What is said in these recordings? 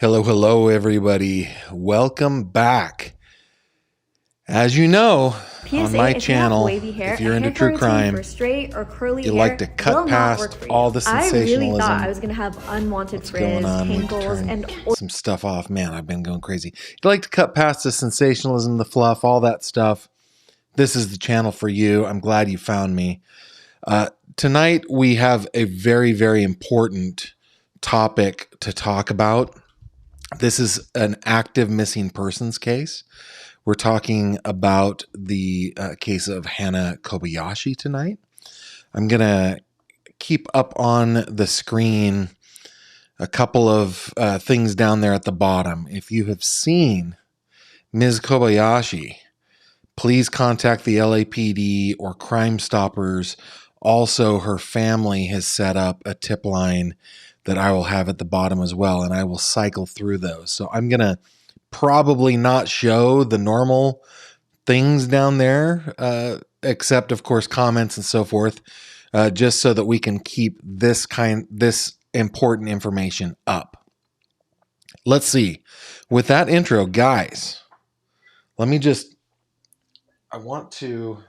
Hello, hello, everybody. Welcome back. As you know, on PSA, my if you have channel, wavy hair, if you're a into hair true color routine crime, for straight or curly you hair like to will cut not work past for you. all the I really thought I sensationalism. was gonna have unwanted What's going frizz, on? Need to tangles, turn and some stuff off. Man, I've been going crazy. You like to cut past the sensationalism, the fluff, all that stuff. This is the channel for you. I'm glad you found me. Tonight, we have a very, very important topic to talk about. This is an active missing persons case. We're talking about the case of Hana Kobayashi tonight. I'm going to keep up on the screen a couple of things down there at the bottom. If you have seen Ms. Kobayashi, please contact the LAPD or Crime Stoppers. Also, her family has set up a tip line that I will have at the bottom as well, and I will cycle through those. So I'm going to probably not show the normal things down there, except of course comments and so forth, just so that we can keep this important information up. Let's see. With that intro, guys, let me just. I want to.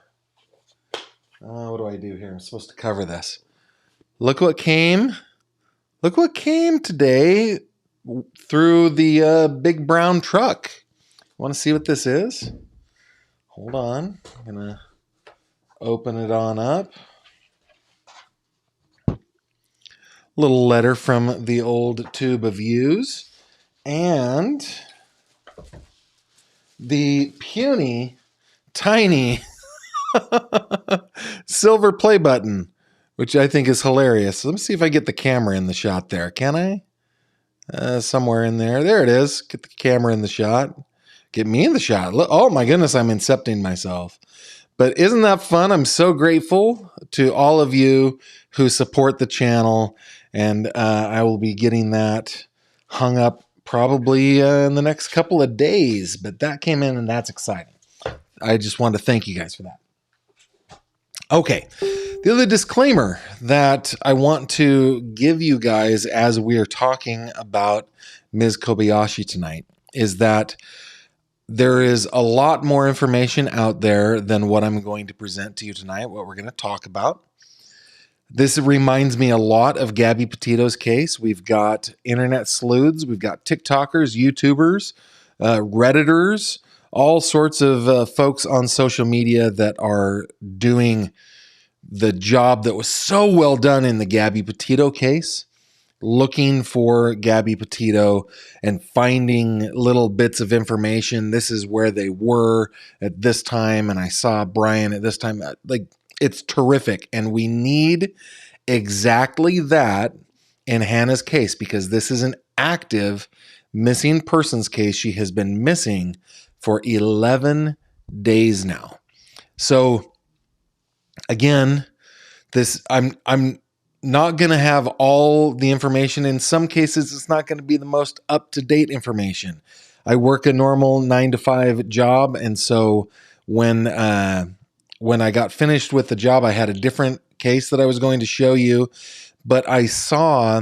What do I do here? I'm supposed to cover this. Look what came. Look what came today through the big brown truck. Want to see what this is? Hold on. I'm going to open it on up. Little letter from the old tube of views. And the puny, tiny silver play button, which I think is hilarious. Let me see if I get the camera in the shot there. Can I? Somewhere in there. There it is. Get the camera in the shot. Get me in the shot. Look, oh my goodness, I'm incepting myself. But isn't that fun? I'm so grateful to all of you who support the channel. And I will be getting that hung up probably in the next couple of days. But that came in and that's exciting. I just wanted to thank you guys for that. Okay. The other disclaimer that I want to give you guys as we are talking about Ms. Kobayashi tonight is that there is a lot more information out there than what I'm going to present to you tonight, what we're going to talk about. This reminds me a lot of Gabby Petito's case. We've got internet sleuths, we've got TikTokers, YouTubers, Redditors, all sorts of folks on social media that are doing the job that was so well done in the Gabby Petito case, looking for Gabby Petito and finding little bits of information. This is where they were at this time, and I saw Brian at this time. Like, it's terrific, and we need exactly that in Hannah's case because this is an active missing persons case. She has been missing for 11 days now. So again, I'm not going to have all the information. In some cases, it's not going to be the most up-to-date information. I work a normal 9-to-5 job, and so when I got finished with the job, I had a different case that I was going to show you, but I saw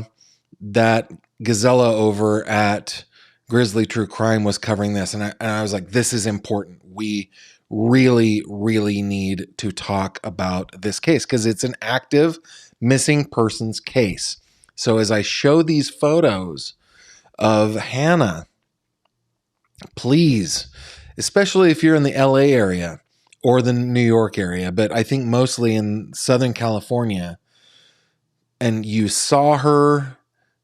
that Gazella over at Grizzly True Crime was covering this, and I was like, this is important. We really, really need to talk about this case because it's an active missing persons case. So as I show these photos of Hannah, please, especially if you're in the LA area or the New York area, but I think mostly in Southern California, and you saw her,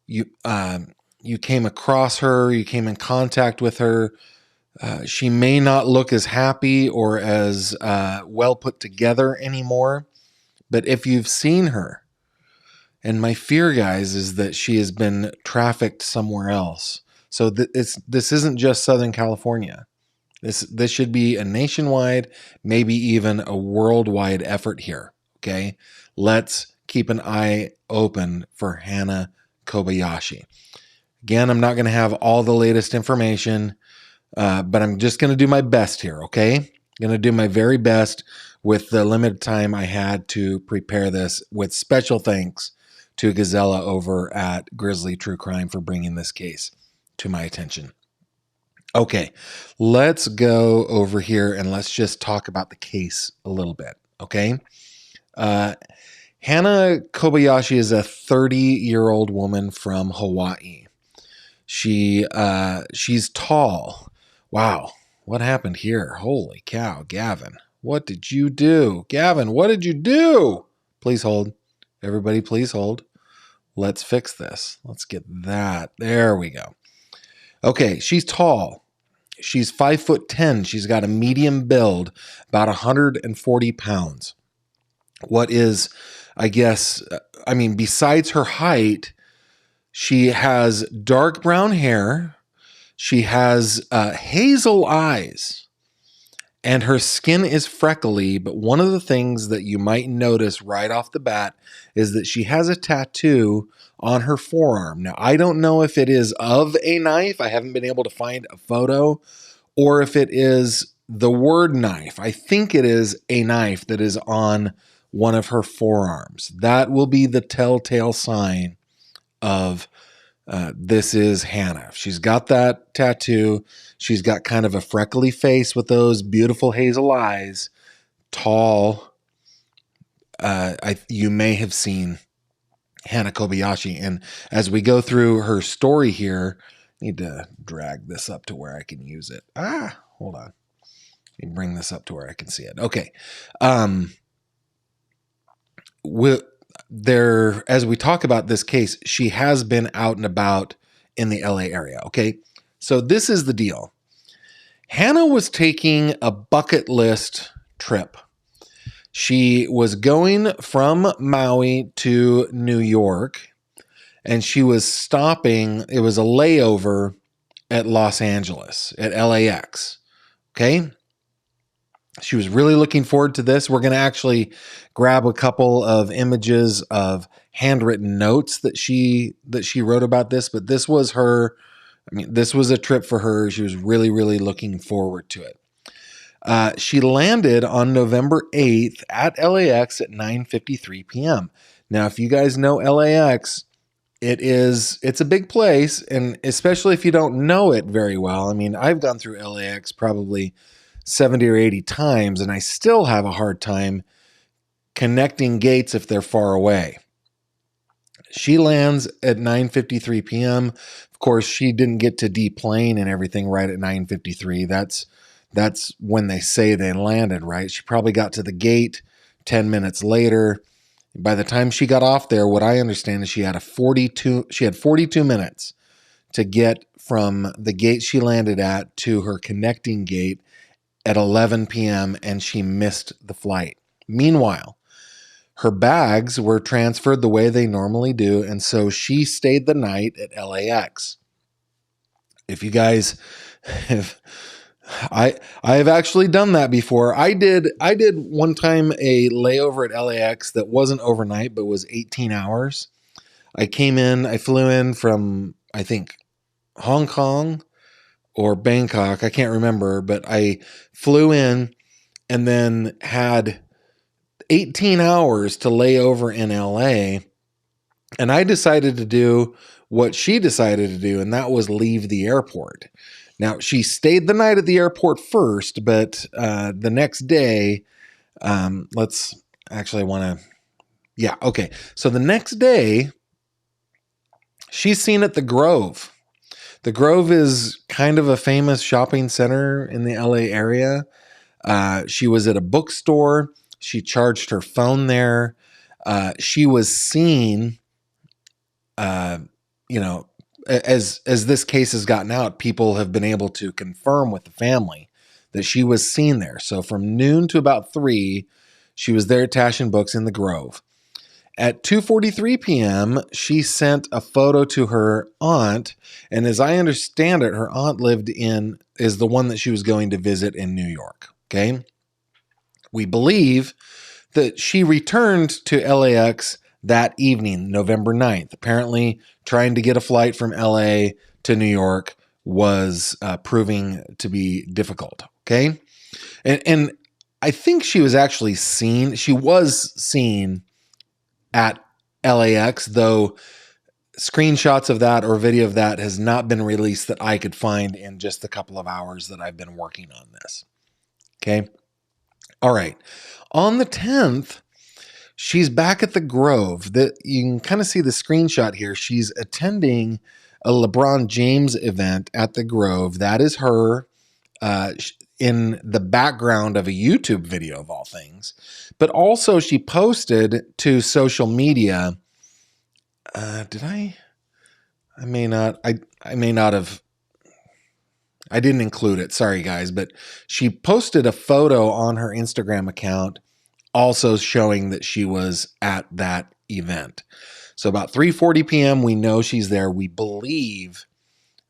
you came across her, you came in contact with her, she may not look as happy or as well put together anymore, but if you've seen her, and my fear, guys, is that she has been trafficked somewhere else. So this isn't just Southern California. This should be a nationwide, maybe even a worldwide effort here. Okay, let's keep an eye open for Hana Kobayashi. Again, I'm not going to have all the latest information, but I'm just going to do my best here. Okay, I'm going to do my very best with the limited time I had to prepare this. With special thanks to Gazella over at Grizzly True Crime for bringing this case to my attention. Okay, let's go over here and let's just talk about the case a little bit. Okay. Hana Kobayashi is a 30-year-old woman from Hawaii. She's tall. Wow. What happened here? Holy cow, Gavin. What did you do? Gavin, what did you do? Please hold. Everybody, please hold. Let's fix this. Let's get that. There we go. Okay, she's tall. She's 5'10". She's got a medium build, about 140 pounds. What is, besides her height, she has dark brown hair. She has hazel eyes, and her skin is freckly. But one of the things that you might notice right off the bat is that she has a tattoo on her forearm. Now, I don't know if it is of a knife. I haven't been able to find a photo, or if it is the word knife. I think it is a knife that is on one of her forearms. That will be the telltale sign of this is Hana. She's got that tattoo. She's got kind of a freckly face with those beautiful hazel eyes. Tall. You may have seen Hana Kobayashi. And as we go through her story here, I need to drag this up to where I can use it. Hold on. Let me bring this up to where I can see it. Okay. As we talk about this case, she has been out and about in the LA area. Okay. So this is the deal. Hana was taking a bucket list trip. She was going from Maui to New York, and she was stopping. It was a layover at Los Angeles, at LAX. Okay. She was really looking forward to this. We're going to actually grab a couple of images of handwritten notes that she wrote about this, but this was this was a trip for her. She was really, really looking forward to it. She landed on November 8th at LAX at 9:53 p.m. Now, if you guys know LAX, it's a big place, and especially if you don't know it very well. I mean, I've gone through LAX probably 70 or 80 times, and I still have a hard time connecting gates if they're far away. She lands at 9:53 p.m. Of course, she didn't get to deplane and everything right at 9:53. That's when they say they landed, right? She probably got to the gate 10 minutes later. By the time she got off there, what I understand is she had 42 minutes to get from the gate she landed at to her connecting gate at 11 p.m., and she missed the flight. Meanwhile, her bags were transferred the way they normally do, and so she stayed the night at LAX. If you guys have, I have actually done that before. I did one time a layover at LAX that wasn't overnight, but was 18 hours. I flew in from, I think, Hong Kong or Bangkok. I can't remember, but I flew in and then had 18 hours to lay over in LA. And I decided to do what she decided to do, and that was leave the airport. Now, she stayed the night at the airport first, but the next day, So the next day, she's seen at the Grove. The Grove is kind of a famous shopping center in the LA area. She was at a bookstore. She charged her phone there. She was seen, as this case has gotten out, people have been able to confirm with the family that she was seen there. So from noon to about 3, she was there at Tash and Books in the Grove. At 2:43 p.m., she sent a photo to her aunt, and as I understand it, her aunt is the one that she was going to visit in New York, okay? We believe that she returned to LAX that evening, November 9th. Apparently, trying to get a flight from LA to New York was proving to be difficult, okay? And I think she was actually seen. She was seen at LAX, though screenshots of that or video of that has not been released that I could find in just the couple of hours that I've been working on this. Okay. All right. On the 10th, she's back at the Grove. You can kind of see the screenshot here. She's attending a LeBron James event at the Grove. That is her in the background of a YouTube video of all things. But also she posted to social media. I may not have. I didn't include it. Sorry, guys. But she posted a photo on her Instagram account also showing that she was at that event. So about 3:40 p.m., we know she's there. We believe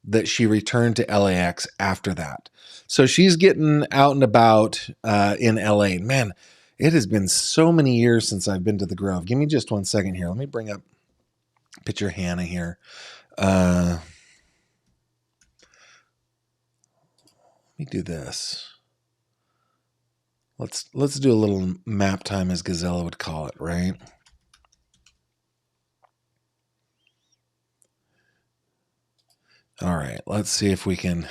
that she returned to LAX after that. So she's getting out and about in LA. Man, it has been so many years since I've been to the Grove. Give me just 1 second here. Let me bring up picture Hannah here. Let me do this. Let's do a little map time, as Gazella would call it, right? All right, let's see if we can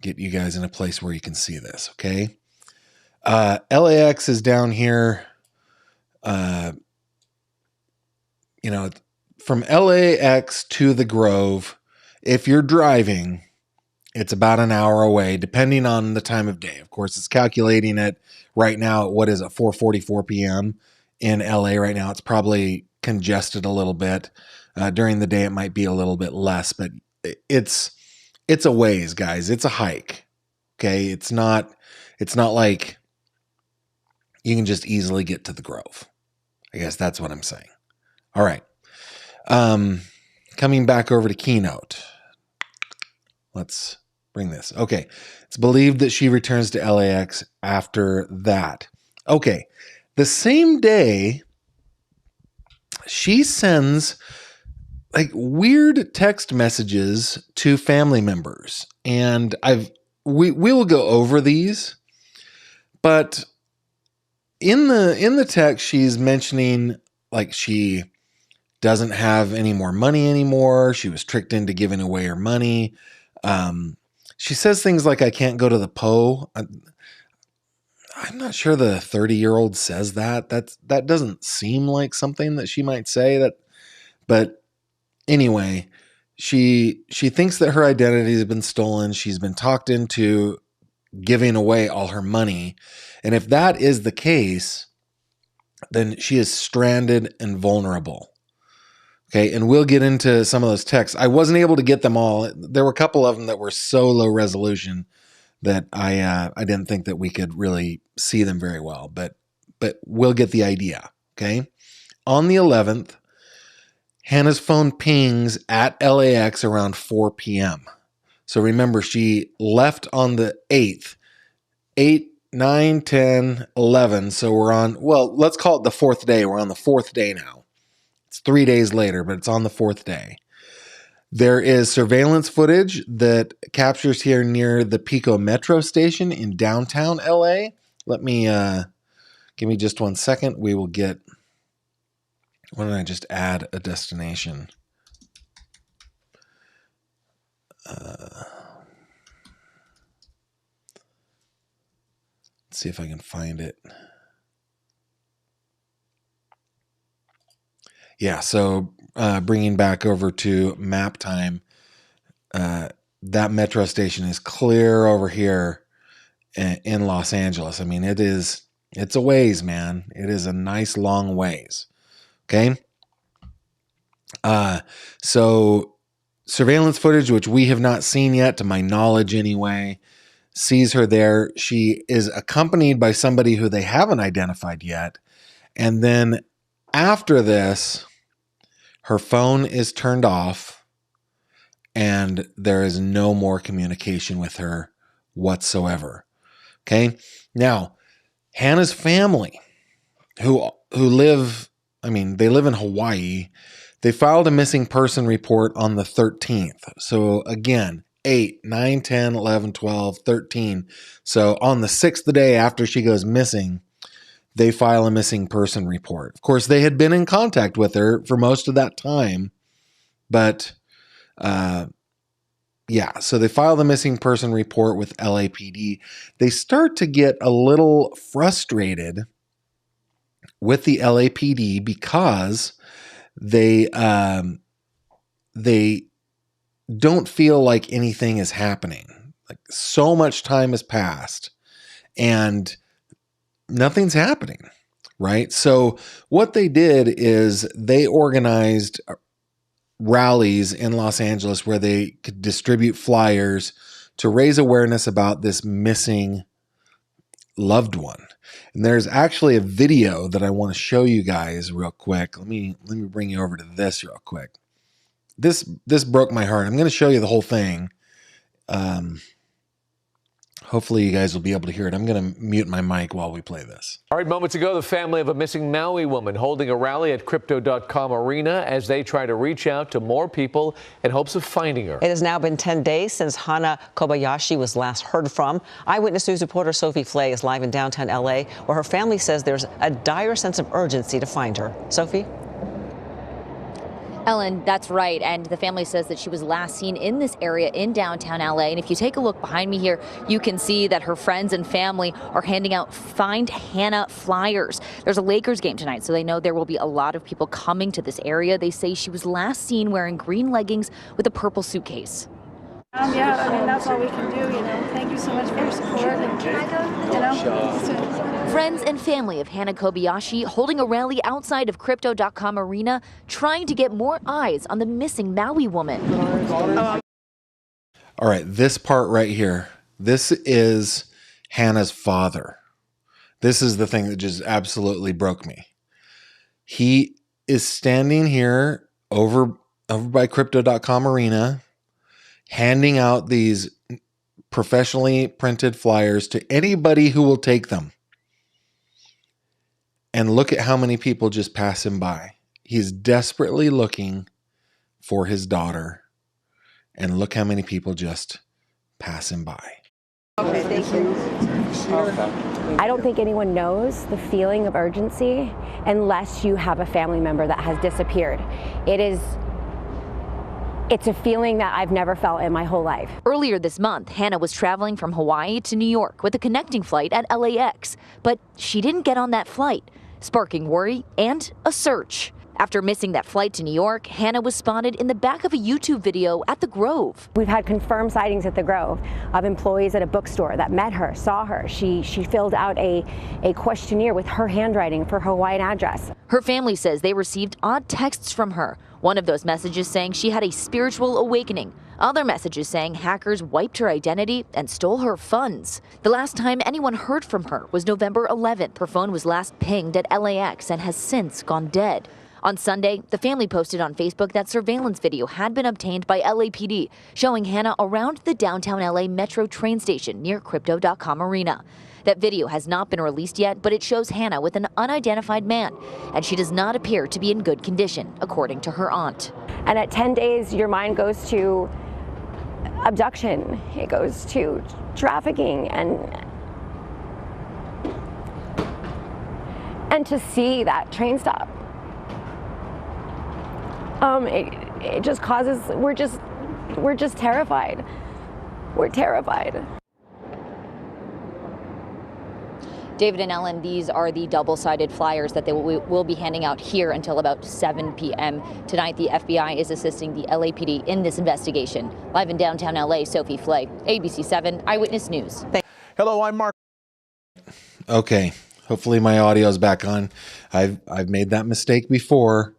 get you guys in a place where you can see this, okay? LAX is down here. From LAX to the Grove, if you're driving, it's about an hour away, depending on the time of day. Of course, it's calculating it right now. What is it, 4:44 p.m. in LA right now? It's probably congested a little bit. During the day, it might be a little bit less, but it's a ways, guys. It's a hike. Okay, it's not like you can just easily get to the Grove. I guess that's what I'm saying. All right. Coming back over to Keynote. Let's bring this. Okay. It's believed that she returns to LAX after that. Okay. The same day, she sends like weird text messages to family members. And we will go over these, but in the text, she's mentioning like she doesn't have any more money anymore. She was tricked into giving away her money. She says things like, I can't go to the Po. I'm not sure the 30-year-old says that. That doesn't seem like something that she might say that, but anyway, she thinks that her identity has been stolen. She's been talked into giving away all her money. And if that is the case, then she is stranded and vulnerable. Okay, and we'll get into some of those texts. I wasn't able to get them all. There were a couple of them that were so low resolution that I didn't think that we could really see them very well. But we'll get the idea. Okay, on the 11th, Hannah's phone pings at LAX around 4 p.m. So remember, she left on the 8th, 8, 9, 10, 11. So we're on, well, let's call it the 4th day. We're on the 4th day now. It's 3 days later, but it's on the 4th day. There is surveillance footage that captures here near the Pico Metro station in downtown LA. Let me, give me just 1 second. We will get, why don't I just add a destination? Let's see if I can find it. Yeah, so bringing back over to map time, that metro station is clear over here in Los Angeles. I mean, it's a ways, man. It is a nice long ways. Okay. So surveillance footage, which we have not seen yet, to my knowledge anyway, sees her there. She is accompanied by somebody who they haven't identified yet. And then after this, her phone is turned off and there is no more communication with her whatsoever. Okay. Now, Hannah's family who live, they live in Hawaii. They filed a missing person report on the 13th. So again, 8, 9, 10, 11, 12, 13. So on the 6th day after she goes missing, they file a missing person report. Of course, they had been in contact with her for most of that time, But yeah, so they file the missing person report with LAPD. They start to get a little frustrated with the LAPD because they don't feel like anything is happening. Like, so much time has passed and nothing's happening, right? So what they did is they organized rallies in Los Angeles where they could distribute flyers to raise awareness about this missing loved one. And there's actually a video that I want to show you guys real quick. Let me bring you over to this real quick. This broke my heart. I'm going to show you the whole thing. Hopefully you guys will be able to hear it. I'm going to mute my mic while we play this. All right, moments ago, the family of a missing Maui woman holding a rally at Crypto.com Arena as they try to reach out to more people in hopes of finding her. It has now been 10 days since Hana Kobayashi was last heard from. Eyewitness News reporter Sophie Flay is live in downtown L.A., where her family says there's a dire sense of urgency to find her. Sophie? Ellen, that's right. And the family says that she was last seen in this area in downtown LA. And if you take a look behind me here, you can see that her friends and family are handing out Find Hannah flyers. There's a Lakers game tonight, so they know there will be a lot of people coming to this area. They say she was last seen wearing green leggings with a purple suitcase. Yeah, I mean, that's all we can do, you know. Thank you so much for your support. And, Friends and family of Hana Kobayashi holding a rally outside of Crypto.com Arena, trying to get more eyes on the missing Maui woman. All right, this part right here. This is Hannah's father. This is the thing that just absolutely broke me. He is standing here over by Crypto.com Arena, handing out these professionally printed flyers to anybody who will take them. And look at how many people just pass him by. He's desperately looking for his daughter. And look how many people just pass him by. okay, thank you. I don't think anyone knows the feeling of urgency unless you have a family member that has disappeared. It's a feeling that I've never felt in my whole life. Earlier this month, Hannah was traveling from Hawaii to New York with a connecting flight at LAX, but she didn't get on that flight, sparking worry and a search. After missing that flight to New York, Hannah was spotted in the back of a YouTube video at the Grove. We've had confirmed sightings at the Grove of employees at a bookstore that met her, saw her. She filled out a questionnaire with her handwriting for her Hawaiian address. Her family says they received odd texts from her. One of those messages saying she had a spiritual awakening. Other messages saying hackers wiped her identity and stole her funds. The last time anyone heard from her was November 11th. Her phone was last pinged at LAX and has since gone dead. On Sunday, the family posted on Facebook that surveillance video had been obtained by LAPD, showing Hannah around the downtown LA Metro train station near Crypto.com Arena. That video has not been released yet, but it shows Hannah with an unidentified man, and she does not appear to be in good condition, according to her aunt. And at 10 days, your mind goes to abduction. It goes to trafficking and to see that train stop. It just causes, we're just terrified. We're terrified. David and Ellen, these are the double-sided flyers that they will be handing out here until about 7 p.m. Tonight, the FBI is assisting the LAPD in this investigation. Live in downtown LA, Sophie Flay, ABC 7 Eyewitness News. Hello, I'm Mark. Okay, hopefully my audio is back on. I've made that mistake before,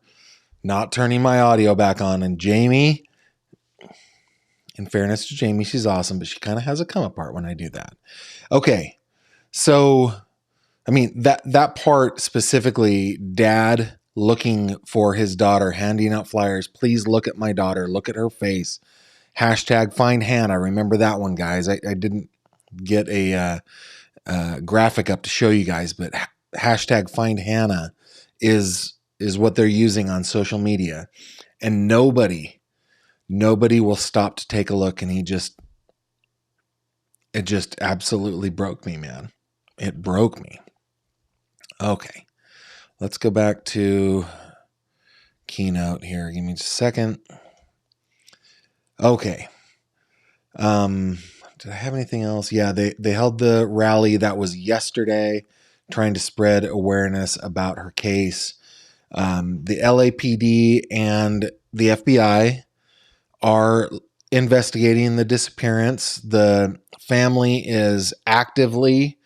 not turning my audio back on. And Jamie, in fairness to Jamie, she's awesome, but she kind of has a come apart when I do that. Okay, so I mean that part specifically, dad looking for his daughter, handing out flyers. Please look at my daughter. Look at her face. Hashtag find Hannah. Remember that one, guys. I didn't get a graphic up to show you guys, but hashtag find Hannah is what they're using on social media, and nobody will stop to take a look. And it just absolutely broke me, man. It broke me. Okay, let's go back to Keynote here. Give me just a second. Okay. Did I have anything else? Yeah, they held the rally that was yesterday, trying to spread awareness about her case. The LAPD and the FBI are investigating the disappearance. The family is actively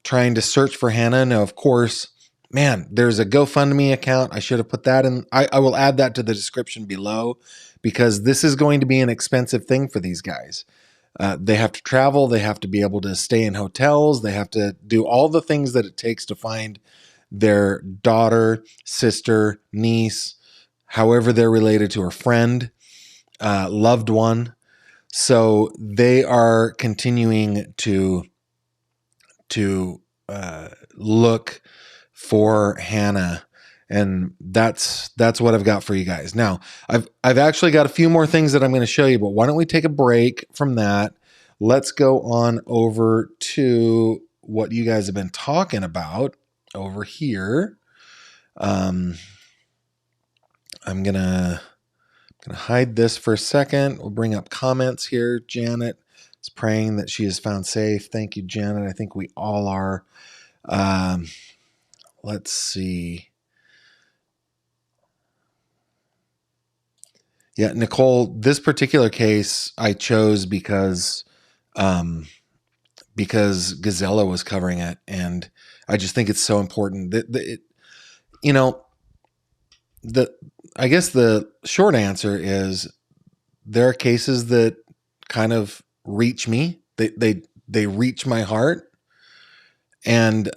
trying to search for Hannah. Now, of course, man, there's a GoFundMe account. I should have put that in. I will add that to the description below because this is going to be an expensive thing for these guys. They have to travel. They have to be able to stay in hotels. They have to do all the things that it takes to find their daughter, sister, niece, however they're related to her friend, loved one. So they are continuing to look for Hannah, and that's what I've got for you guys. Now, I've actually got a few more things that I'm going to show you, but why don't we take a break from that? Let's go on over to what you guys have been talking about over here. I'm gonna hide this for a second. We'll bring up comments here. Janet is praying that she is found safe. Thank you, Janet. I think we all are. Let's see. Yeah, Nicole, this particular case I chose because Gazella was covering it, and I just think it's so important. I guess the short answer is there are cases that kind of reach me. They reach my heart, and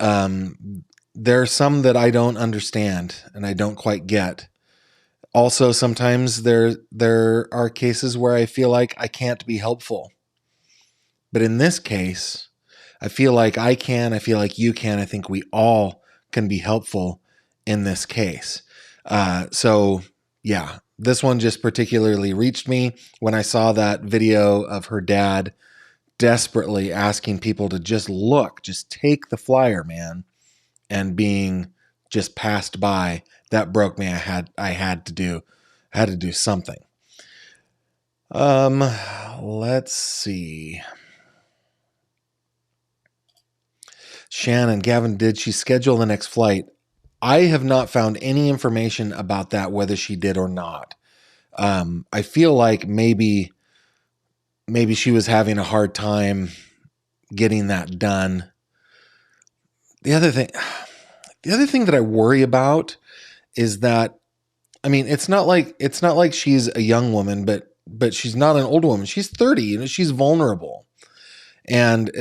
there are some that I don't understand and I don't quite get. Also, sometimes there are cases where I feel like I can't be helpful. But in this case, I feel like I can. I feel like you can. I think we all can be helpful in this case. So, yeah, this one just particularly reached me when I saw that video of her dad desperately asking people to just look, just take the flyer, man, and being just passed by. That broke me. I had to do something. Let's see. Shannon, Gavin, did she schedule the next flight? I have not found any information about that, whether she did or not. I feel like maybe she was having a hard time getting that done. The other thing that I worry about is that, I mean, it's not like she's a young woman, but she's not an old woman. She's 30, she's vulnerable. And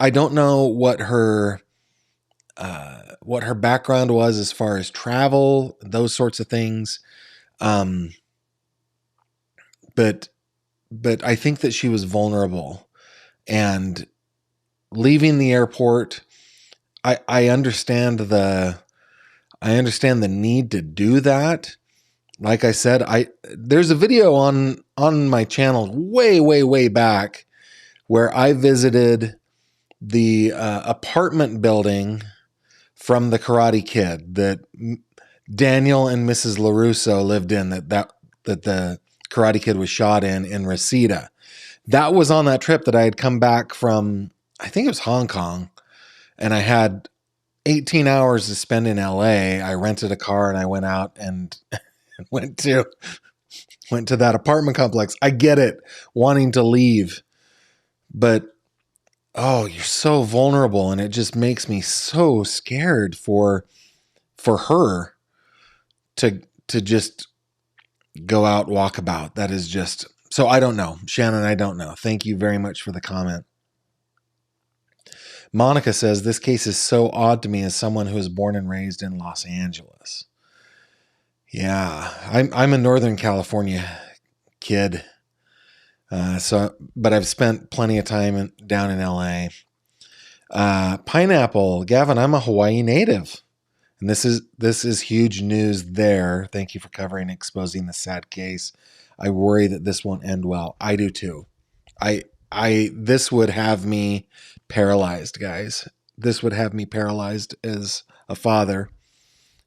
I don't know what her background was as far as travel, those sorts of things. But I think that she was vulnerable, and leaving the airport, I understand the need to do that. Like I said, there's a video on my channel way back where I visited the apartment building from the Karate Kid that Daniel and Mrs. LaRusso lived in, that the Karate Kid was shot in Reseda. That was on that trip that I had come back from, I think it was Hong Kong, and I had 18 hours to spend in LA. I rented a car and I went out and went to that apartment complex. I get it, wanting to leave, but oh, you're so vulnerable, and it just makes me so scared for her to just go out, walk about. That is just, so I don't know. Shannon, I don't know. Thank you very much for the comment. Monica says, this case is so odd to me as someone who was born and raised in Los Angeles. Yeah, I'm a Northern California kid. But I've spent plenty of time down in LA. Pineapple, Gavin, I'm a Hawaii native. And this is huge news there. Thank you for covering, exposing the sad case. I worry that this won't end well. I do too. This would have me paralyzed, guys. This would have me paralyzed as a father.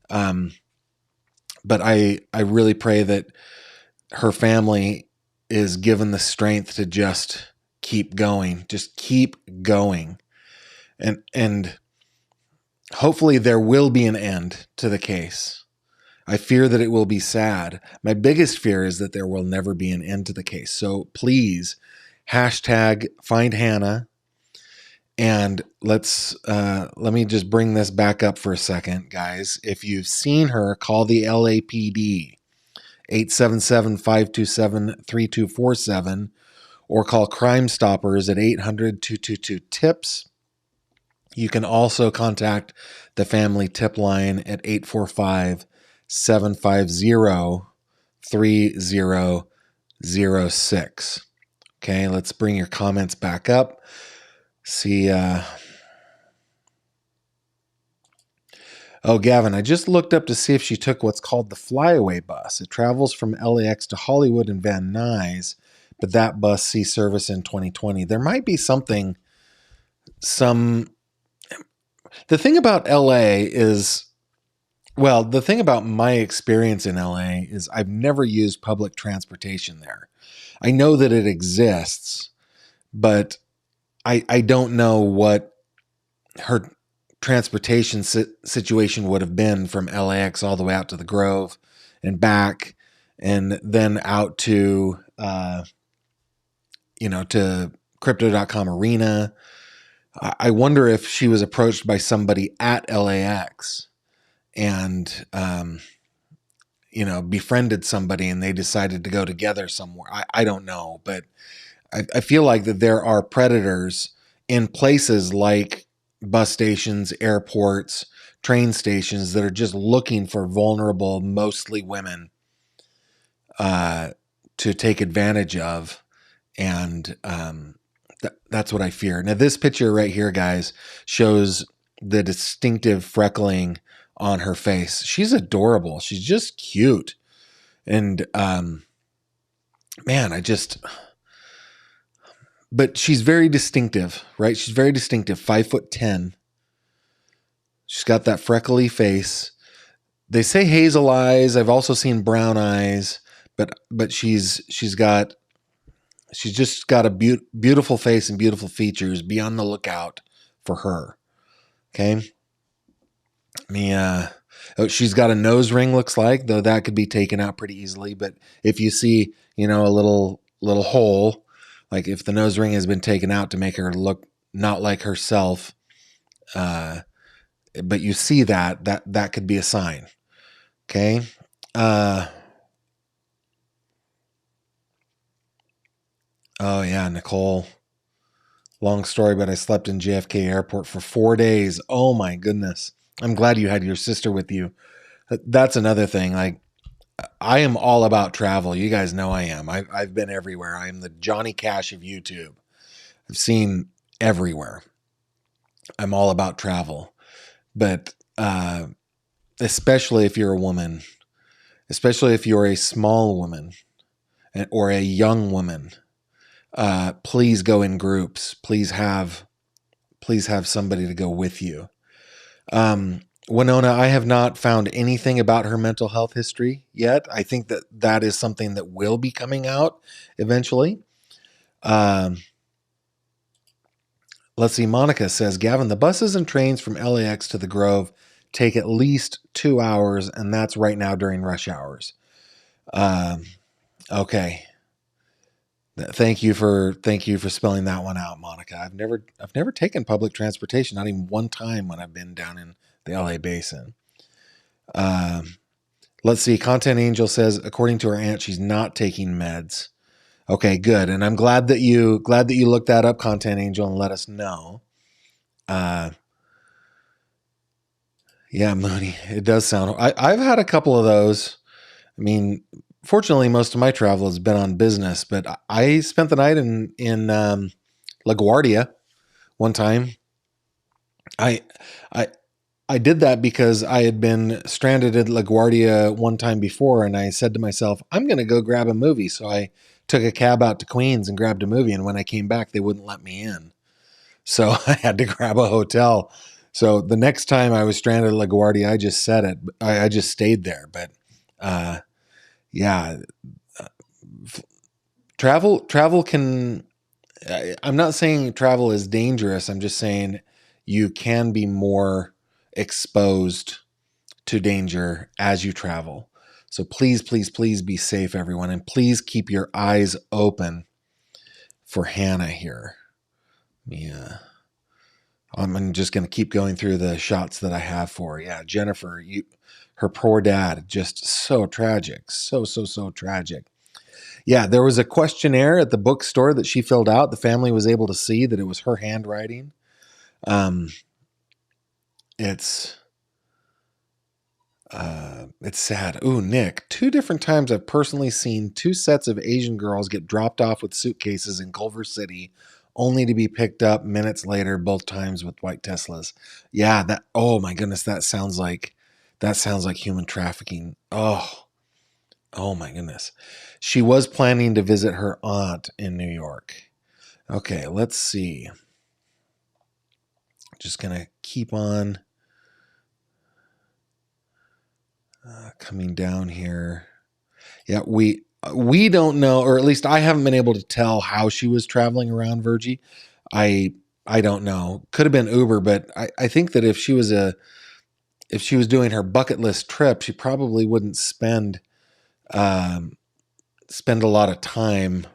But I really pray that her family is given the strength to just keep going, and hopefully there will be an end to the case. I fear that it will be sad. My biggest fear is that there will never be an end to the case. So please hashtag find Hannah. And let me just bring this back up for a second, guys. If you've seen her, call the LAPD, 877-527-3247, or call Crime Stoppers at 800-222-TIPS. You can also contact the family tip line at 845-750-3006. Okay, let's bring your comments back up. See, Gavin, I just looked up to see if she took what's called the Flyaway bus. It travels from LAX to Hollywood and Van Nuys, but that bus sees service in 2020. There might be the thing about LA is, well, the thing about my experience in LA is I've never used public transportation there. I know that it exists, but I don't know what her transportation situation would have been from LAX all the way out to the Grove and back, and then out to, to Crypto.com Arena. I wonder if she was approached by somebody at LAX and, befriended somebody and they decided to go together somewhere. I don't know, but I feel like that there are predators in places like bus stations, airports, train stations that are just looking for vulnerable, mostly women, to take advantage of. And that's what I fear. Now, this picture right here, guys, shows the distinctive freckling on her face. She's adorable. She's just cute. And but she's very distinctive, right? She's very distinctive, 5'10". She's got that freckly face. They say hazel eyes. I've also seen brown eyes, but she's just got a beautiful face and beautiful features. Be on the lookout for her. Okay. She's got a nose ring, looks like, though that could be taken out pretty easily. But if you see, a little hole, like if the nose ring has been taken out to make her look not like herself, but you see that could be a sign. Okay. Oh yeah, Nicole. Long story, but I slept in JFK Airport for 4 days. Oh my goodness. I'm glad you had your sister with you. That's another thing. Like, I am all about travel. You guys know I am. I've been everywhere. I am the Johnny Cash of YouTube. I've seen everywhere. I'm all about travel. But especially if you're a woman, especially if you're a small woman or a young woman, please go in groups. Please have somebody to go with you. Winona, I have not found anything about her mental health history yet. I think that is something that will be coming out eventually. Let's see. Monica says, Gavin, the buses and trains from LAX to the Grove take at least 2 hours, and that's right now during rush hours. Okay. Thank you for spelling that one out, Monica. I've never taken public transportation, not even one time when I've been down in the LA Basin. Let's see. Content Angel says, according to her aunt, she's not taking meds. Okay, good. And I'm glad that you looked that up, Content Angel, and let us know. Yeah, Mooney, it does sound. I've had a couple of those. I mean, fortunately, most of my travel has been on business, but I spent the night in LaGuardia one time. I did that because I had been stranded at LaGuardia one time before, and I said to myself, I'm going to go grab a movie. So I took a cab out to Queens and grabbed a movie, and when I came back, they wouldn't let me in. So I had to grab a hotel. So the next time I was stranded at LaGuardia, I just said it. I just stayed there. But yeah, travel can, I'm not saying travel is dangerous. I'm just saying you can be more exposed to danger as you travel. So please, please, please be safe, everyone. And please keep your eyes open for Hannah here. Yeah. I'm just going to keep going through the shots that I have for her. Yeah, Jennifer, her poor dad, just so tragic. So tragic. Yeah, there was a questionnaire at the bookstore that she filled out. The family was able to see that it was her handwriting. It's sad. Ooh, Nick, 2 different times I've personally seen 2 sets of Asian girls get dropped off with suitcases in Culver City, only to be picked up minutes later, both times with white Teslas. Yeah, oh my goodness, that sounds like human trafficking. Oh my goodness. She was planning to visit her aunt in New York. Okay, let's see. Just gonna keep on coming down here. Yeah, we don't know, or at least I haven't been able to tell how she was traveling around Virgie. I don't know. Could have been Uber, but I think that if she was doing her bucket list trip, she probably wouldn't spend a lot of time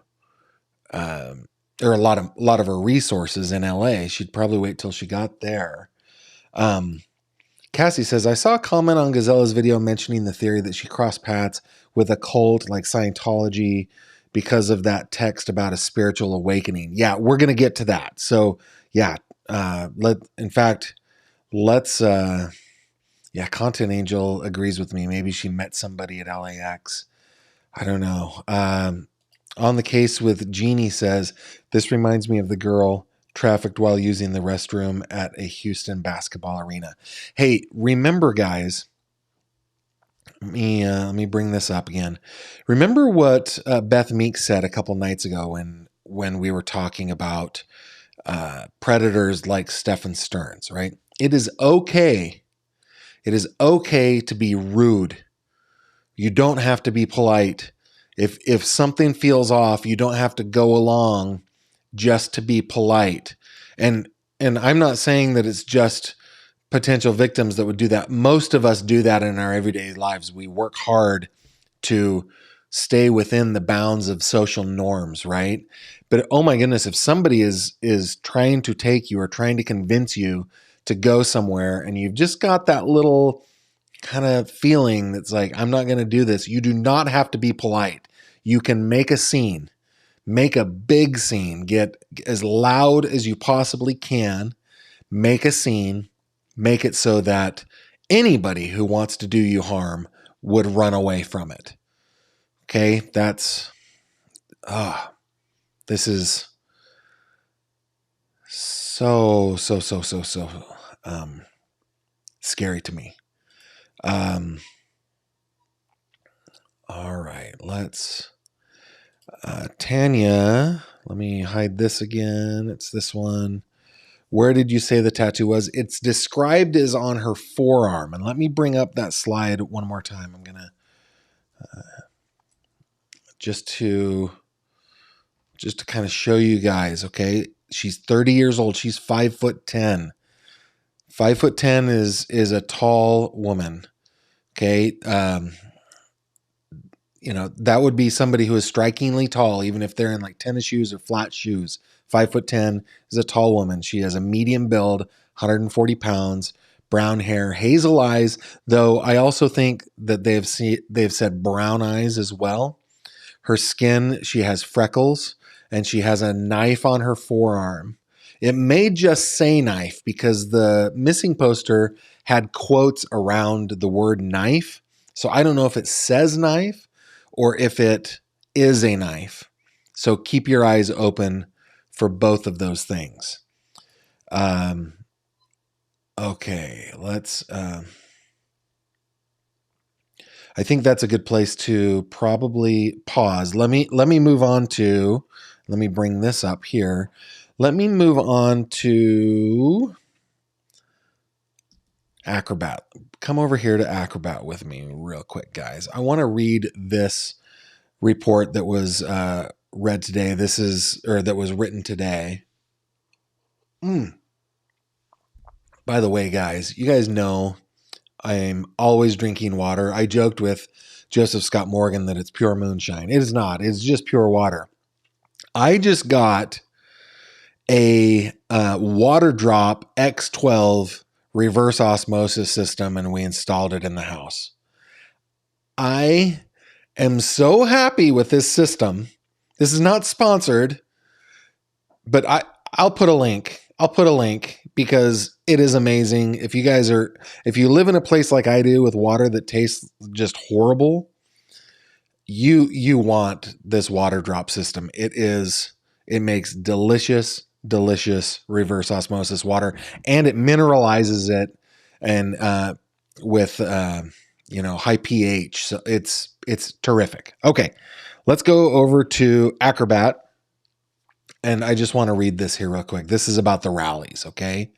or a lot of her resources in LA. She'd probably wait till she got there. Cassie says, I saw a comment on Gazella's video mentioning the theory that she crossed paths with a cult like Scientology because of that text about a spiritual awakening. Yeah, we're going to get to that. So yeah, Content Angel agrees with me. Maybe she met somebody at LAX. I don't know. On the case with Jeannie says, this reminds me of the girl trafficked while using the restroom at a Houston basketball arena. Hey, remember, guys, let me bring this up again. Remember what Beth Meeks said a couple nights ago when we were talking about predators like Stephen Stearns, right? It is okay to be rude. You don't have to be polite. If something feels off, you don't have to go along just to be polite. And I'm not saying that it's just potential victims that would do that. Most of us do that in our everyday lives. We work hard to stay within the bounds of social norms, right? But oh my goodness, if somebody is trying to take you or trying to convince you to go somewhere and you've just got that little kind of feeling that's like, I'm not going to do this. You do not have to be polite. You can make a scene. Make a big scene, get as loud as you possibly can, make a scene, make it so that anybody who wants to do you harm would run away from it. Okay, this is so scary to me. All right, let's Tanya, let me hide this again. It's this one. Where did you say the tattoo was? It's described as on her forearm. And let me bring up that slide one more time. I'm going to just to kind of show you guys, okay? She's 30 years old. She's 5'10". 5'10" is a tall woman. Okay? That would be somebody who is strikingly tall, even if they're in like tennis shoes or flat shoes. 5'10" is a tall woman. She has a medium build, 140 pounds, brown hair, hazel eyes, though I also think that they've said brown eyes as well. Her skin, she has freckles, and she has a knife on her forearm. It may just say knife because the missing poster had quotes around the word knife. So I don't know if it says knife or if it is a knife. So keep your eyes open for both of those things. Okay, let's... I think that's a good place to probably pause. Let me move on to... Let me bring this up here. Let me move on to Acrobat. Come over here to Acrobat with me real quick, guys. I want to read this report that was read today. That was written today. By the way, guys, you guys know I'm always drinking water. I joked with Joseph Scott Morgan that it's pure moonshine. It is not. It's just pure water. I just got a water drop X12 reverse osmosis system, and we installed it in the house. I am so happy with this system. This is not sponsored, but I'll put a link. I'll put a link because it is amazing. If you live in a place like I do with water that tastes just horrible, you want this water drop system. It makes delicious reverse osmosis water, and it mineralizes it and with high pH. So it's terrific. Okay, let's go over to Acrobat. And I just want to read this here real quick. This is about the rallies, okay?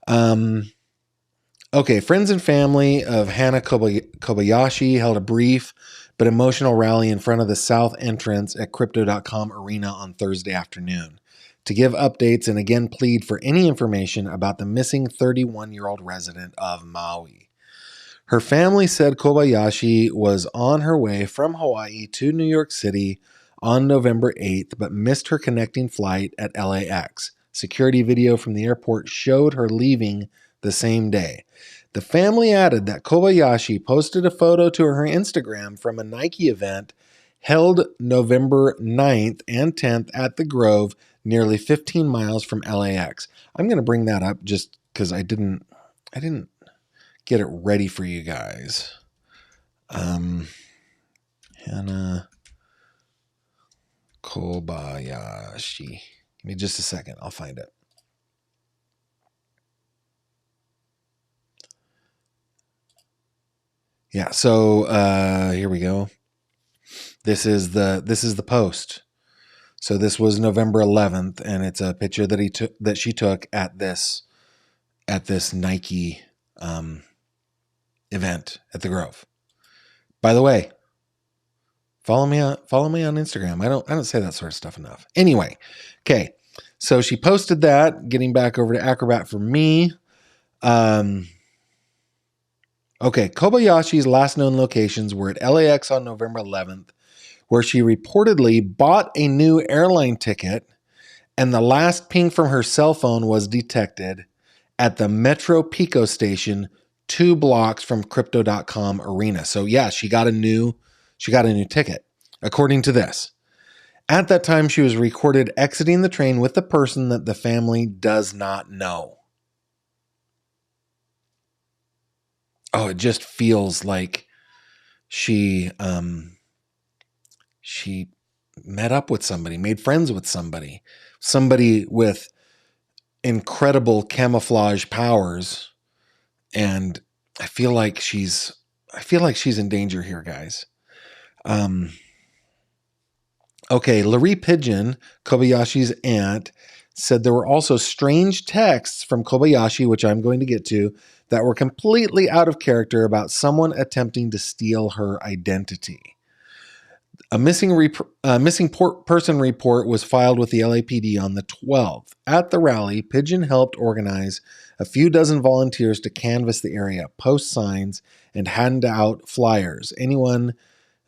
Okay, friends and family of Hana Kobayashi held a brief but emotional rally in front of the south entrance at Crypto.com Arena on Thursday afternoon to give updates and again plead for any information about the missing 31-year-old resident of Maui. Her family said Kobayashi was on her way from Hawaii to New York City on November 8th, but missed her connecting flight at LAX. Security video from the airport showed her leaving the same day. The family added that Kobayashi posted a photo to her Instagram from a Nike event held November 9th and 10th at the Grove, nearly 15 miles from LAX. I'm going to bring that up just because I didn't get it ready for you guys. Hana Kobayashi. Give me just a second. I'll find it. Yeah, so here we go. This is the post. So this was November 11th, and it's a picture that she took at this Nike event at the Grove. By the way, follow me on Instagram. I don't say that sort of stuff enough. Anyway, okay. So she posted that. Getting back over to Acrobat for me. Okay, Kobayashi's last known locations were at LAX on November 11th, where she reportedly bought a new airline ticket, and the last ping from her cell phone was detected at the Metro Pico station 2 blocks from Crypto.com Arena. So yeah, she got a new ticket, according to this. At that time, she was recorded exiting the train with a person that the family does not know. Oh, it just feels like she met up with somebody, made friends with somebody with incredible camouflage powers, and I feel like she's in danger here, guys. Okay, Larry Pigeon, Kobayashi's aunt, said there were also strange texts from Kobayashi, which I'm going to get to, that were completely out of character about someone attempting to steal her identity. A missing person report was filed with the LAPD on the 12th. At the rally, Pigeon helped organize a few dozen volunteers to canvass the area, post signs, and hand out flyers.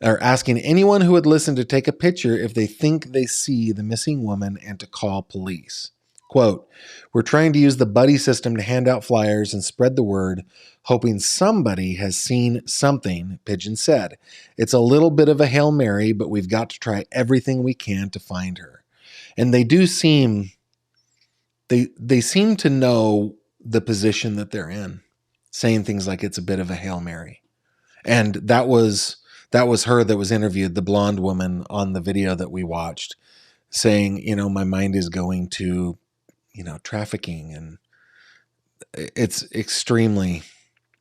Asking anyone who would listen to take a picture if they think they see the missing woman and to call police. Quote, "We're trying to use the buddy system to hand out flyers and spread the word, hoping somebody has seen something," Pigeon said. "It's a little bit of a Hail Mary, but we've got to try everything we can to find her." And they do seem, they seem to know the position that they're in, saying things like it's a bit of a Hail Mary. And that was her that was interviewed, the blonde woman on the video that we watched, saying, my mind is going to, trafficking. And it's extremely,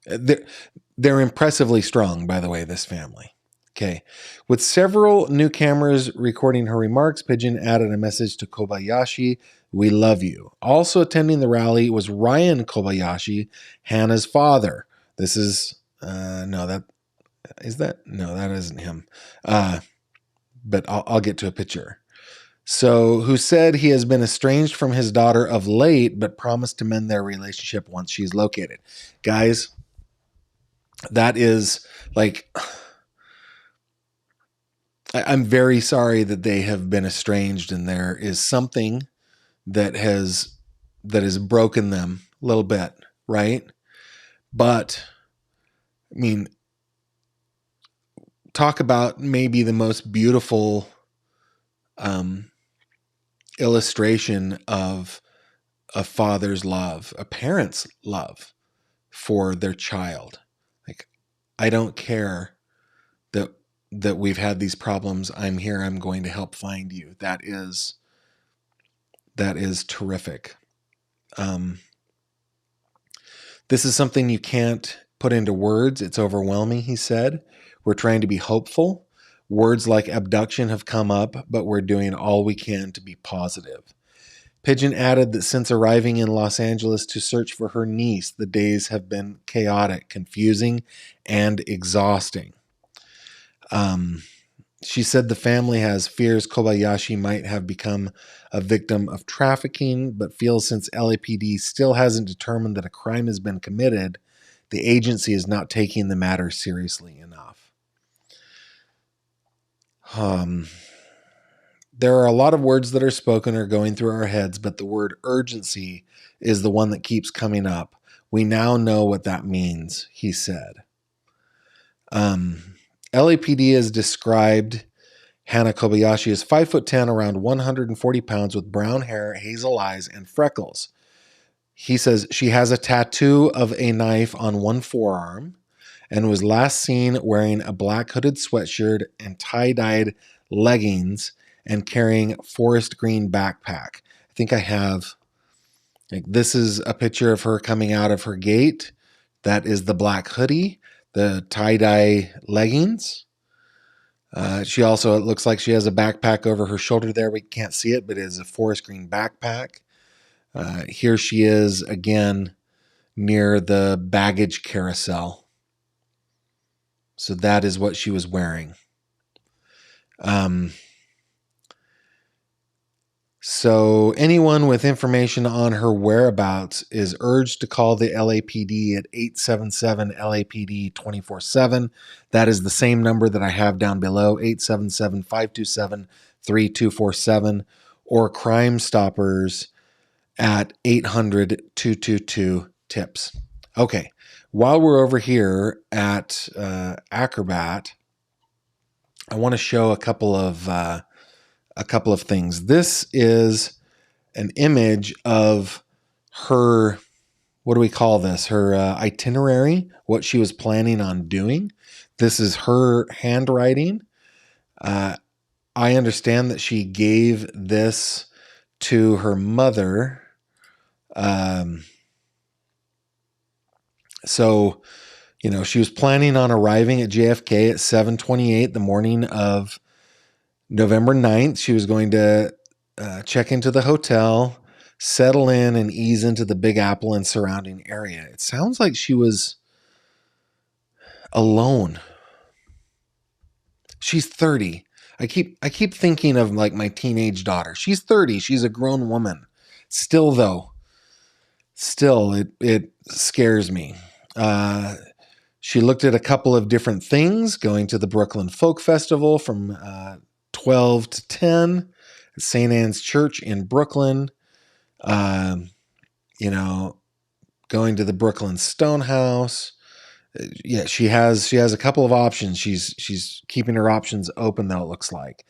they're impressively strong, by the way, this family. Okay. With several new cameras recording her remarks, Pigeon added a message to Kobayashi, "We love you." Also attending the rally was Ryan Kobayashi, Hannah's father. This is, that isn't him. But I'll get to a picture. So, who said he has been estranged from his daughter of late, but promised to mend their relationship once she's located. Guys, that is like, I'm very sorry that they have been estranged, and there is something that has broken them a little bit, right? But I mean, talk about maybe the most beautiful illustration of a father's love, a parent's love for their child. Like, I don't care that we've had these problems. I'm here. I'm going to help find you. That is terrific. This is something you can't put into words. It's overwhelming, he said. We're trying to be hopeful. Words like abduction have come up, but we're doing all we can to be positive. Pigeon added that since arriving in Los Angeles to search for her niece, the days have been chaotic, confusing, and exhausting. She said the family has fears Kobayashi might have become a victim of trafficking, but feels since LAPD still hasn't determined that a crime has been committed, the agency is not taking the matter seriously enough. There are a lot of words that are spoken or going through our heads, but the word urgency is the one that keeps coming up. We now know what that means, he said. LAPD has described Hana Kobayashi as 5'10", around 140 pounds, with brown hair, hazel eyes, and freckles. He says she has a tattoo of a knife on one forearm and was last seen wearing a black hooded sweatshirt and tie-dyed leggings and carrying forest green backpack. I think I have, like, this is a picture of her coming out of her gate. That is the black hoodie, the tie-dye leggings. She also, it looks like she has a backpack over her shoulder there. We can't see it, but it is a forest green backpack. Here she is again near the baggage carousel. So that is what she was wearing. So anyone with information on her whereabouts is urged to call the LAPD at 877-LAPD 24/7. That is the same number that I have down below, 877-527-3247, or Crime Stoppers at 800-222-TIPS. Okay, while we're over here at Acrobat, I want to show a couple of things. This is an image of her, what do we call this? Her itinerary, what she was planning on doing. This is her handwriting. I understand that she gave this to her mother. So, you know, she was planning on arriving at JFK at 7:28 the morning of November 9th. She was going to check into the hotel, settle in, and ease into the Big Apple and surrounding area. It sounds like she was alone. She's 30. I keep thinking of like my teenage daughter. She's 30. She's a grown woman. Still though, it scares me. She looked at a couple of different things, going to the Brooklyn Folk Festival from 12 to 10 at St. Anne's Church in Brooklyn. You know, going to the Brooklyn Stonehouse. Yeah, she has a couple of options. She's keeping her options open, though, it looks like.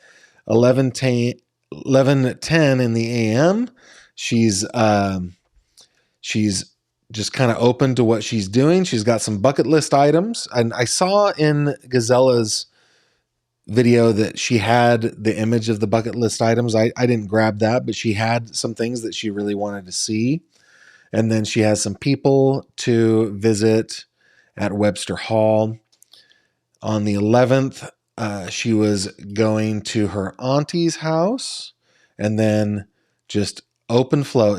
11:10 in the AM. She's just kind of open to what she's doing. She's got some bucket list items. And I saw in Gazella's video that she had the image of the bucket list items. I didn't grab that, but she had some things that she really wanted to see. And then she has some people to visit at Webster Hall. On the 11th, she was going to her auntie's house, and then just open flow.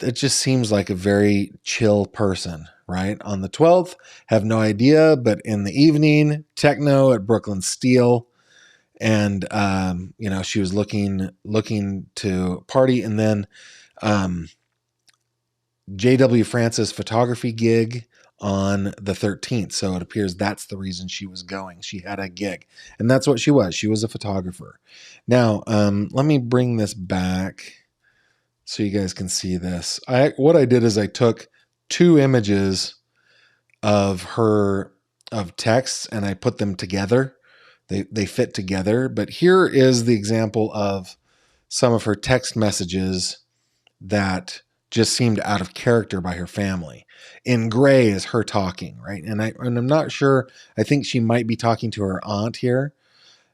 It just seems like a very chill person, right? On the 12th, have no idea, but in the evening, techno at Brooklyn Steel. And, she was looking to party. And then J.W. Francis photography gig on the 13th. So it appears that's the reason she was going. She had a gig. And that's what she was. She was a photographer. Now, let me bring this back so you guys can see this. What I did is I took 2 images of texts and I put them together. They fit together. But here is the example of some of her text messages that just seemed out of character by her family. In gray is her talking, right? And I'm not sure. I think she might be talking to her aunt here.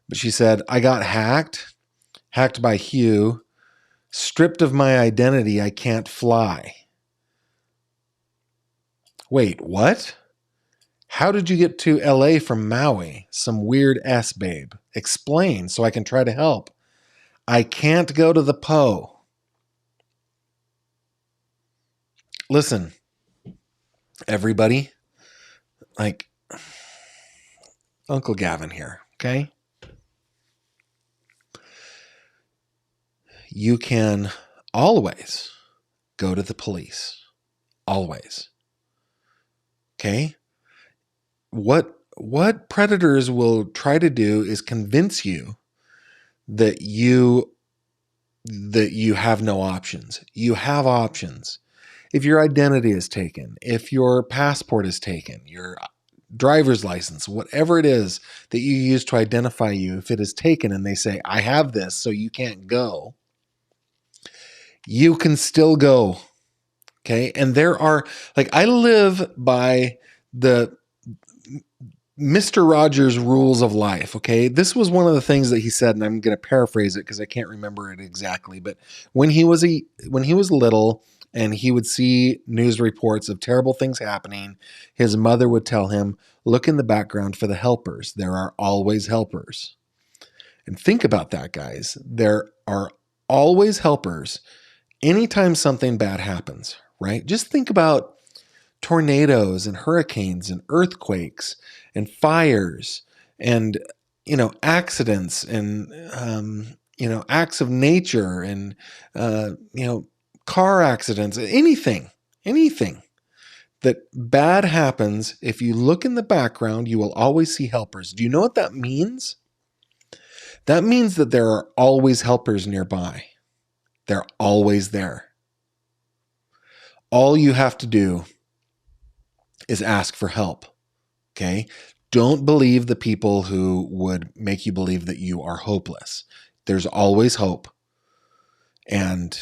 But she said, I got hacked by Hugh, stripped of my identity, I can't fly. Wait, what? How did you get to LA from Maui? Some weird S, babe. Explain so I can try to help. I can't go to the Po. Listen, everybody, like Uncle Gavin here, okay? You can always go to the police. Always. Okay? What predators will try to do is convince you that you have no options. You have options. If your identity is taken, if your passport is taken, your driver's license, whatever it is that you use to identify you, if it is taken and they say, I have this, so you can't go, you can still go. Okay. And there are, like, I live by the Mr. Rogers rules of life. Okay. This was one of the things that he said, and I'm going to paraphrase it because I can't remember it exactly. But when he was little and he would see news reports of terrible things happening, his mother would tell him, look in the background for the helpers. There are always helpers. And think about that, guys. There are always helpers anytime something bad happens, right? Just think about tornadoes and hurricanes and earthquakes and fires and, accidents and, acts of nature and, car accidents, anything that bad happens. If you look in the background, you will always see helpers. Do you know what that means? That means that there are always helpers nearby. They're always there. All you have to do is ask for help. Okay? Don't believe the people who would make you believe that you are hopeless. There's always hope. And,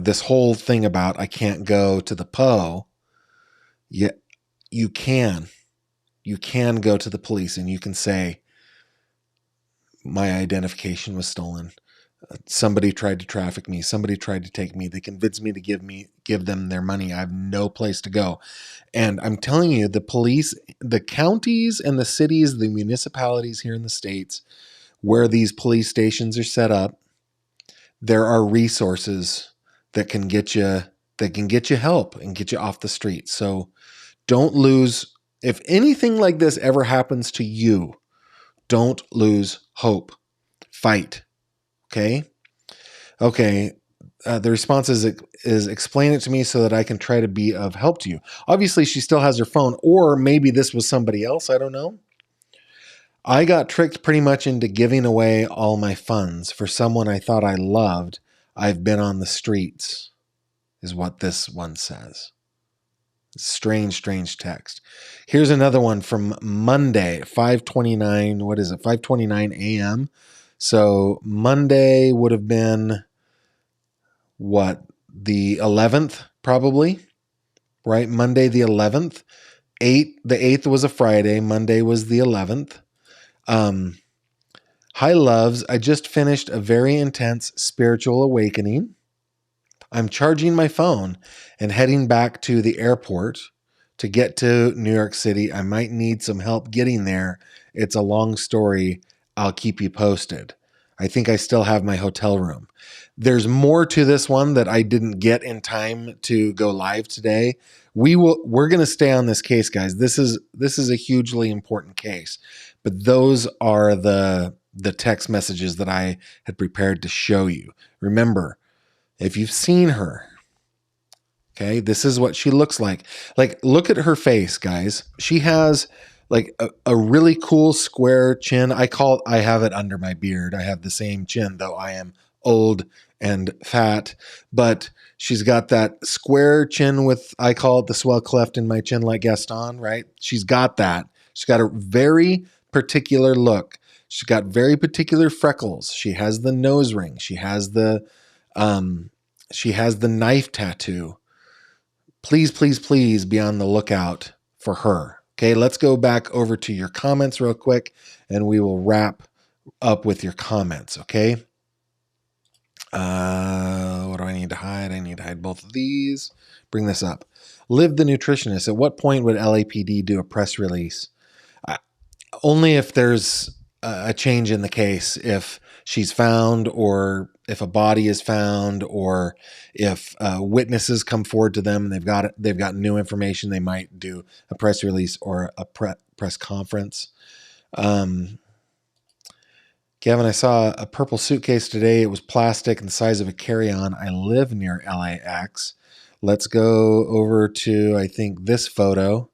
this whole thing about I can't go to the Po, you can go to the police and you can say, my identification was stolen. Somebody tried to traffic me. Somebody tried to take me. They convinced me to give them their money. I have no place to go. And I'm telling you, the police, the counties and the cities, the municipalities here in the States where these police stations are set up, there are resources that can get you help and get you off the street. So don't lose. If anything like this ever happens to you, don't lose hope. Fight. Okay. The response is explain it to me so that I can try to be of help to you. Obviously, she still has her phone, or maybe this was somebody else. I don't know. I got tricked pretty much into giving away all my funds for someone I thought I loved. I've been on the streets, is what this one says. Strange text. Here's another one from Monday, 5:29. What is it? 5:29 a.m. So Monday would have been what? The 11th, probably, right? Monday the 11th. The 8th was a Friday. Monday was the 11th. Hi, loves. I just finished a very intense spiritual awakening. I'm charging my phone and heading back to the airport to get to New York City. I might need some help getting there. It's a long story. I'll keep you posted. I think I still have my hotel room. There's more to this one that I didn't get in time to go live today. We're going to stay on this case, guys. This is a hugely important case. But those are the text messages that I had prepared to show you. Remember, if you've seen her, okay, this is what she looks like. Like, look at her face, guys. She has like a really cool square chin. I have it under my beard. I have the same chin, though I am old and fat, but she's got that square chin with, I call it the swell cleft in my chin like Gaston, right? She's got that. She's got a very particular look. She's got very particular freckles. She has the nose ring. She has the knife tattoo. Please, please, please be on the lookout for her. Okay, let's go back over to your comments real quick, and we will wrap up with your comments, okay? What do I need to hide? I need to hide both of these. Bring this up. Liv the Nutritionist. At what point would LAPD do a press release? Only if there's a change in the case. If she's found, or if a body is found, or if witnesses come forward to them, they've got new information, they might do a press release or a press conference. Gavin, I saw a purple suitcase today. It was plastic and the size of a carry-on. I live near LAX. Let's go over to, I think, this photo.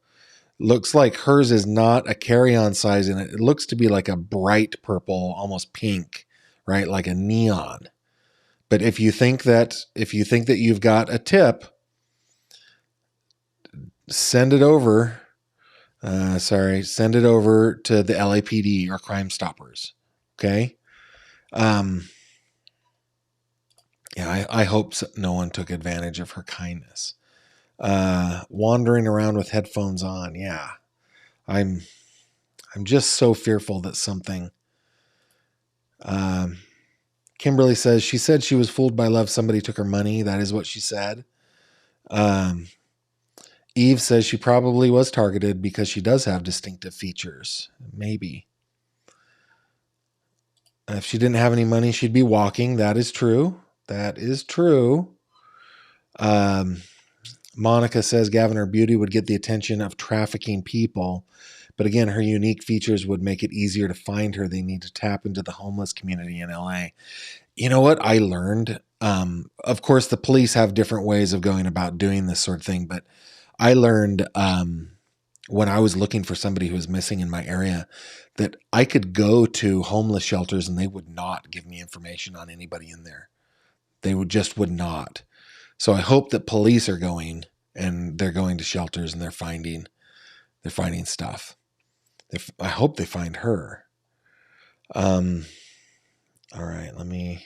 Looks like hers is not a carry-on size, and it looks to be like a bright purple, almost pink, right? Like a neon. But if you think that you've got a tip, send it over. Send it over to the LAPD or Crime Stoppers. Okay. Yeah, I hope no one took advantage of her kindness. Wandering around with headphones on. Yeah. I'm just so fearful that something, Kimberly says, she said she was fooled by love. Somebody took her money. That is what she said. Eve says she probably was targeted because she does have distinctive features. Maybe. If she didn't have any money, she'd be walking. That is true. That is true. Monica says Gavin, her beauty would get the attention of trafficking people. But again, her unique features would make it easier to find her. They need to tap into the homeless community in LA. You know what I learned? Of course, the police have different ways of going about doing this sort of thing. But I learned when I was looking for somebody who was missing in my area that I could go to homeless shelters and they would not give me information on anybody in there. They would not. So I hope that police are going, and they're going to shelters and they're finding stuff. I hope they find her. All right,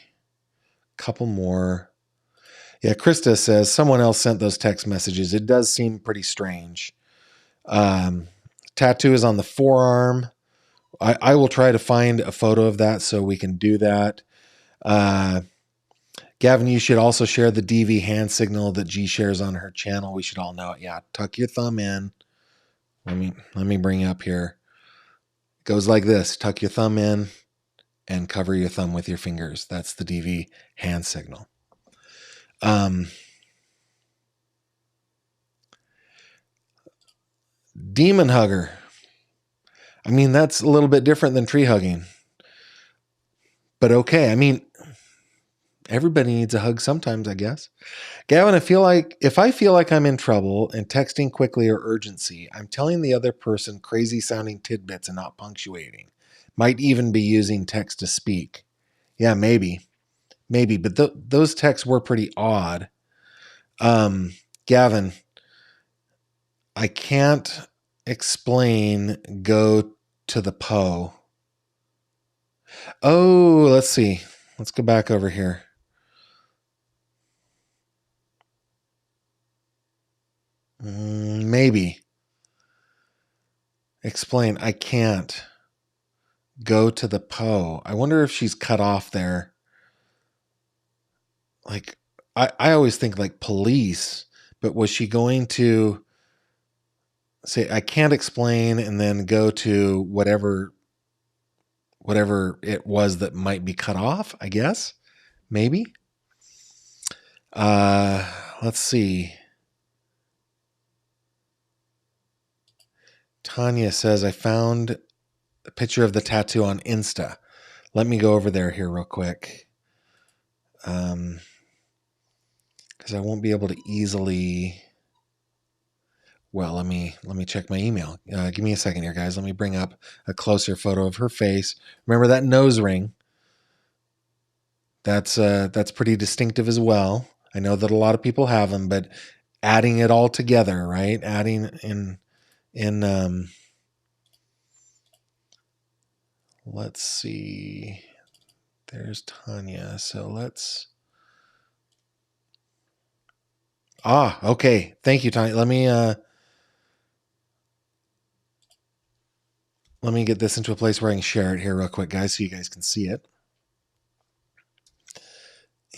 couple more. Yeah, Krista says someone else sent those text messages. It does seem pretty strange. Tattoo is on the forearm. I will try to find a photo of that so we can do that. Gavin, you should also share the DV hand signal that G shares on her channel. We should all know it. Yeah, tuck your thumb in. Let me bring you up here. It goes like this. Tuck your thumb in and cover your thumb with your fingers. That's the DV hand signal. Demon hugger. I mean, that's a little bit different than tree hugging. But okay, I mean, everybody needs a hug sometimes, I guess. Gavin, if I feel like I'm in trouble and texting quickly or urgency, I'm telling the other person crazy sounding tidbits and not punctuating. Might even be using text to speak. Yeah, maybe. But those texts were pretty odd. Gavin, I can't explain go to the Poe. Oh, let's see. Let's go back over here. Maybe. Explain. I can't go to the Poe. I wonder if she's cut off there. Like, I always think like police, but was she going to say, I can't explain, and then go to whatever it was that might be cut off, I guess? Maybe. Let's see. Tanya says, I found a picture of the tattoo on Insta. Let me go over there here real quick. Because I won't be able to easily... Well, let me check my email. Give me a second here, guys. Let me bring up a closer photo of her face. Remember that nose ring? That's pretty distinctive as well. I know that a lot of people have them, but adding it all together, right? Adding in let's see. There's Tanya. So let's... okay. Thank you, Tanya. Let me get this into a place where I can share it here real quick, guys, so you guys can see it.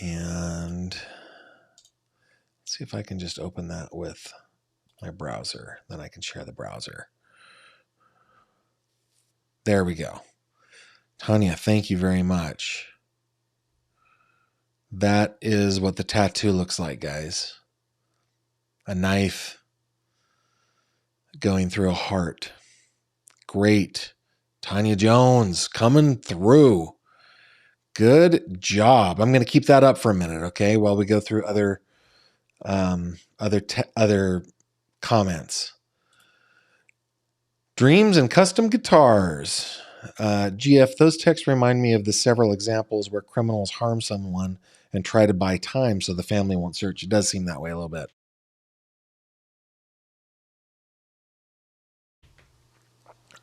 And let's see if I can just open that with my browser. Then I can share the browser. There we go. Tanya, thank you very much. That is what the tattoo looks like, guys. A knife going through a heart. Great. Tanya Jones coming through. Good job. I'm going to keep that up for a minute, okay, while we go through other comments. Dreams and custom guitars. GF, those texts remind me of the several examples where criminals harm someone and try to buy time so the family won't search. It does seem that way a little bit.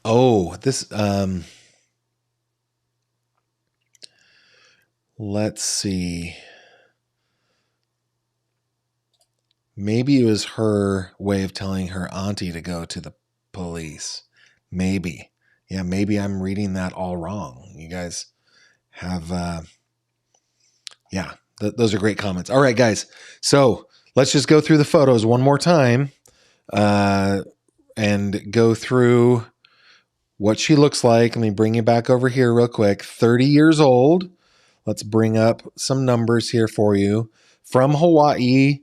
Oh, this... let's see. Maybe it was her way of telling her auntie to go to the police. Maybe. Yeah, maybe I'm reading that all wrong. You guys have... those are great comments. All right, guys. So let's just go through the photos one more time and go through what she looks like. Let me bring you back over here real quick. 30 years old. Let's bring up some numbers here for you. From Hawaii,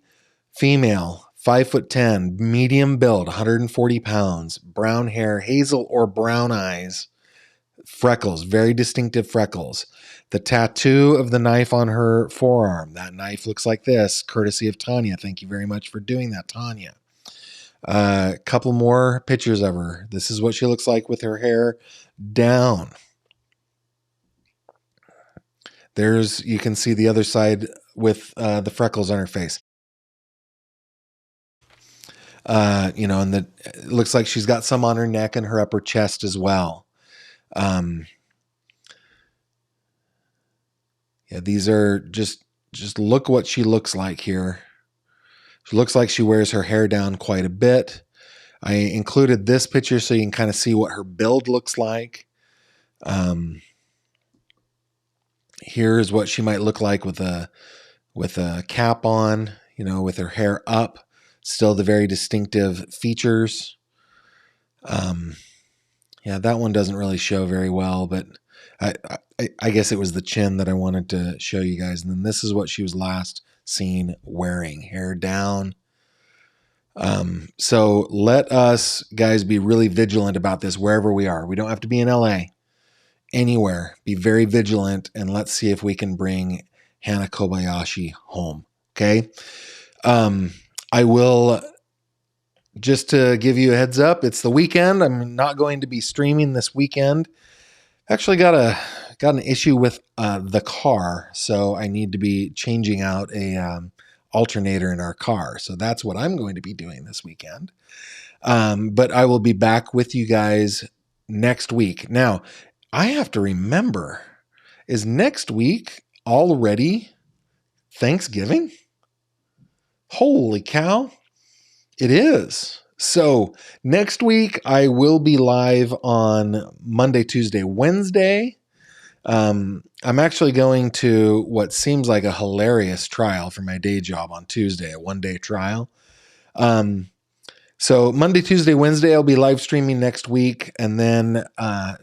female, 5'10", medium build, 140 pounds, brown hair, hazel or brown eyes, freckles, very distinctive freckles. The tattoo of the knife on her forearm. That knife looks like this, courtesy of Tanya. Thank you very much for doing that, Tanya. A couple more pictures of her. This is what she looks like with her hair down. You can see the other side with the freckles on her face. And it looks like she's got some on her neck and her upper chest as well. These are just look what she looks like here. She looks like she wears her hair down quite a bit. I included this picture so you can kind of see what her build looks like. Here's what she might look like with a cap on, with her hair up. Still the very distinctive features. That one doesn't really show very well, but I guess it was the chin that I wanted to show you guys. And then this is what she was last seen wearing, hair down. So let us, guys, be really vigilant about this wherever we are. We don't have to be in LA. Anywhere. Be very vigilant, and let's see if we can bring Hana Kobayashi home. Okay? I will, just to give you a heads up, it's the weekend. I'm not going to be streaming this weekend. Actually got an issue with the car, so I need to be changing out a alternator in our car. So that's what I'm going to be doing this weekend. But I will be back with you guys next week. Now, I have to remember, is next week already Thanksgiving? Holy cow. It is. So next week I will be live on Monday, Tuesday, Wednesday. I'm actually going to what seems like a hilarious trial for my day job on Tuesday, a one-day trial. So Monday, Tuesday, Wednesday, I'll be live streaming next week. And then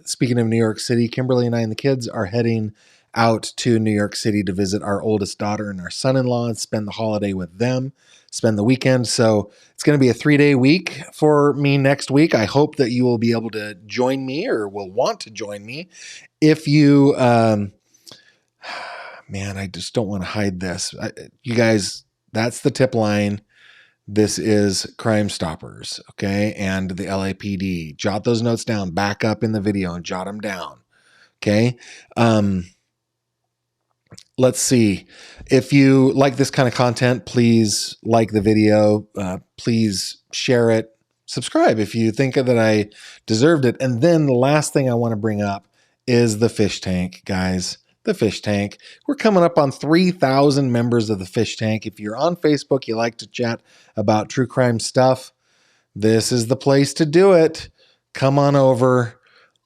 speaking of New York City, Kimberly and I and the kids are heading out to New York City to visit our oldest daughter and our son-in-law and spend the holiday with them. spend the weekend. So it's going to be a 3-day week for me next week. I hope that you will be able to join me or will want to join me. If you, man, I just don't want to hide this. You guys, that's the tip line. This is Crime Stoppers, okay? And the LAPD. Jot those notes down. Back up in the video and jot them down, okay? Let's see. If you like this kind of content, please like the video. Please share it. Subscribe if you think that I deserved it. And then the last thing I want to bring up is the fish tank, guys. The fish tank. We're coming up on 3,000 members of the fish tank. If you're on Facebook, you like to chat about true crime stuff, this is the place to do it. Come on over.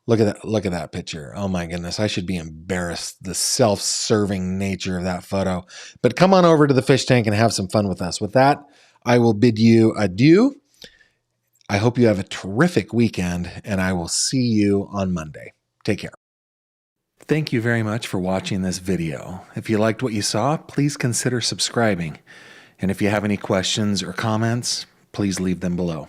Look at that. Look at that picture. Oh my goodness. I should be embarrassed. The self-serving nature of that photo. But come on over to the fish tank and have some fun with us. With that, I will bid you adieu. I hope you have a terrific weekend, and I will see you on Monday. Take care. Thank you very much for watching this video. If you liked what you saw, please consider subscribing. And if you have any questions or comments, please leave them below.